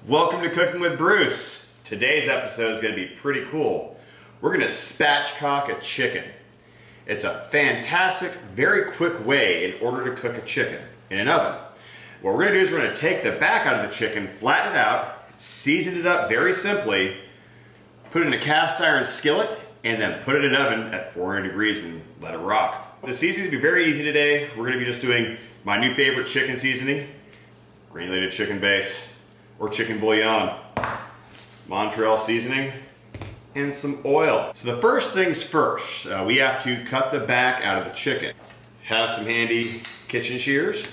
Welcome to Cooking with Bruce. Today's episode is going to be pretty cool. We're going to spatchcock a chicken. It's a fantastic, very quick way in order to cook a chicken in an oven. What we're going to do is we're going to take the back out of the chicken, flatten it out, season it up very simply, put it in a cast iron skillet, and then put it in an oven at 400 degrees and let it rock. The seasoning will be very easy today. We're going to be just doing my new favorite chicken seasoning, granulated chicken base, or chicken bouillon, Montreal seasoning, and some oil. So the first things first, we have to cut the back out of the chicken. Have some handy kitchen shears.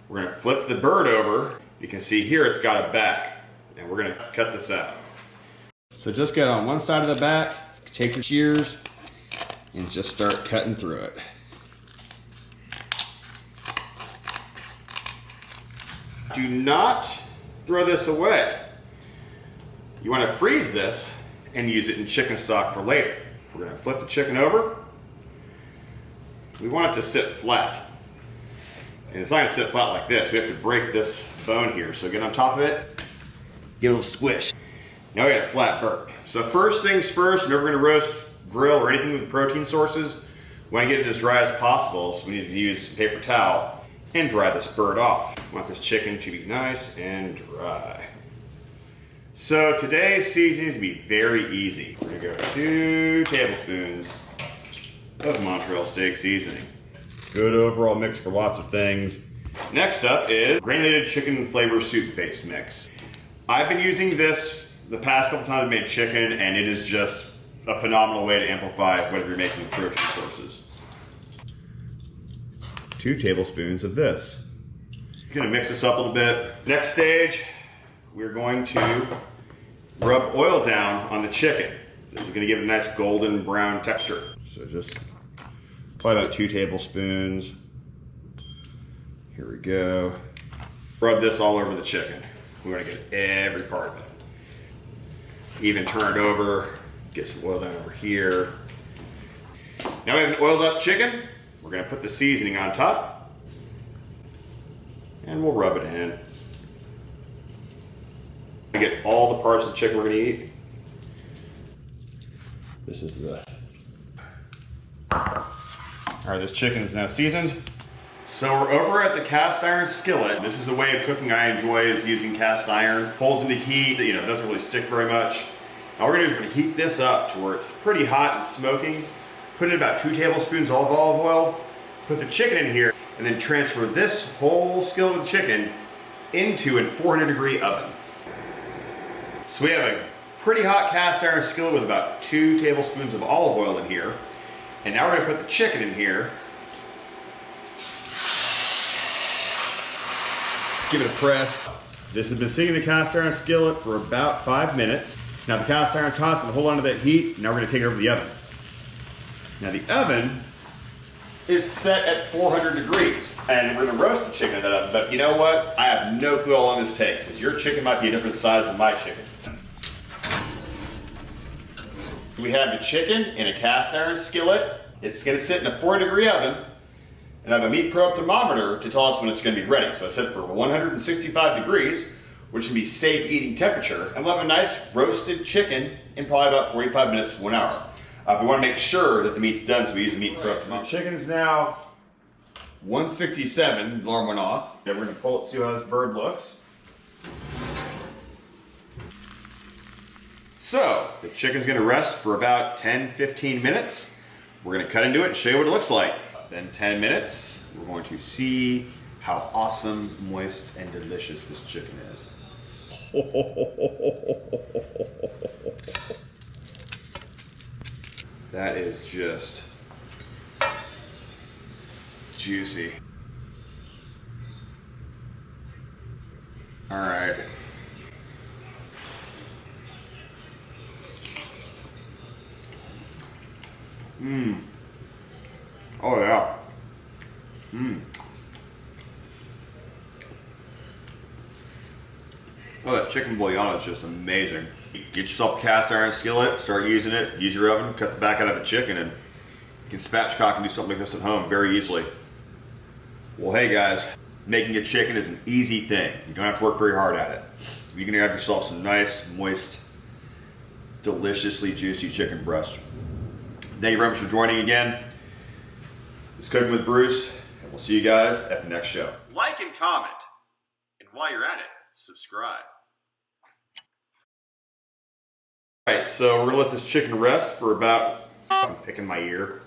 We're gonna flip the bird over. You can see here it's got a back, and we're gonna cut this out. So just get on one side of the back, take your shears, and just start cutting through it. Do not throw this away. You want to freeze this and use it in chicken stock for later. We're going to flip the chicken over. We want it to sit flat. And it's not going to sit flat like this. We have to break this bone here. So get on top of it, give it a little squish. Now we got a flat bird. So first things first, whenever we're going to roast, grill, or anything with protein sources, we want to get it as dry as possible. So we need to use a paper towel and dry this bird off. We want this chicken to be nice and dry. So today's seasoning is going to be very easy. We're going to go 2 tablespoons of Montreal Steak Seasoning. Good overall mix for lots of things. Next up is Granulated Chicken Flavor Soup Base Mix. I've been using this the past couple times I've made chicken, and it is just a phenomenal way to amplify whatever you're making protein sources. 2 tablespoons of this. You're gonna mix this up a little bit. Next stage, we're going to rub oil down on the chicken. This is gonna give it a nice golden brown texture. So just probably about 2 tablespoons. Here we go. Rub this all over the chicken. We wanna get every part of it. Even turn it over, get some oil down over here. Now we have an oiled up chicken. We're going to put the seasoning on top, and we'll rub it in. We get all the parts of the chicken we're going to eat. This is the... Alright, this chicken is now seasoned. So we're over at the cast iron skillet. This is a way of cooking I enjoy, is using cast iron. Holds into heat, it doesn't really stick very much. All we're going to do is we're going to heat this up to where it's pretty hot and smoking. Put in about 2 tablespoons of olive oil, put the chicken in here, and then transfer this whole skillet of the chicken into a 400 degree oven. So we have a pretty hot cast iron skillet with about 2 tablespoons of olive oil in here. And now we're going to put the chicken in here. Give it a press. This has been sitting in the cast iron skillet for about 5 minutes. Now the cast iron's hot, it's going to hold on to that heat. Now we're going to take it over to the oven. Now the oven is set at 400 degrees, and we're going to roast the chicken in that oven. But you know what? I have no clue how long this takes, as your chicken might be a different size than my chicken. We have the chicken in a cast iron skillet. It's going to sit in a 400 degree oven, and I have a meat probe thermometer to tell us when it's going to be ready. So I set it for 165 degrees, which can be safe eating temperature, and we'll have a nice roasted chicken in probably about 45 minutes to 1 hour. We want to make sure that the meat's done, so we use the meat probe thermometer. The chicken is now 167, the alarm went off. Then we're going to pull it, see how this bird looks. So, the chicken's going to rest for about 10-15 minutes. We're going to cut into it and show you what it looks like. It's been 10 minutes. We're going to see how awesome, moist, and delicious this chicken is. That is just juicy. All right. Oh yeah. Oh, that chicken bouillon is just amazing. Get yourself a cast iron skillet, start using it, use your oven, cut the back out of the chicken, and you can spatchcock and do something like this at home very easily. Well, hey guys, Making a chicken is an easy thing. You don't have to work very hard at it. You're gonna have yourself some nice, moist, deliciously juicy chicken breast. Thank you very much for joining again. It's Cooking with Bruce, and we'll see you guys at the next show. Like and comment, and while you're at it, subscribe. All right, so we're gonna let this chicken rest for about, I'm picking my ear.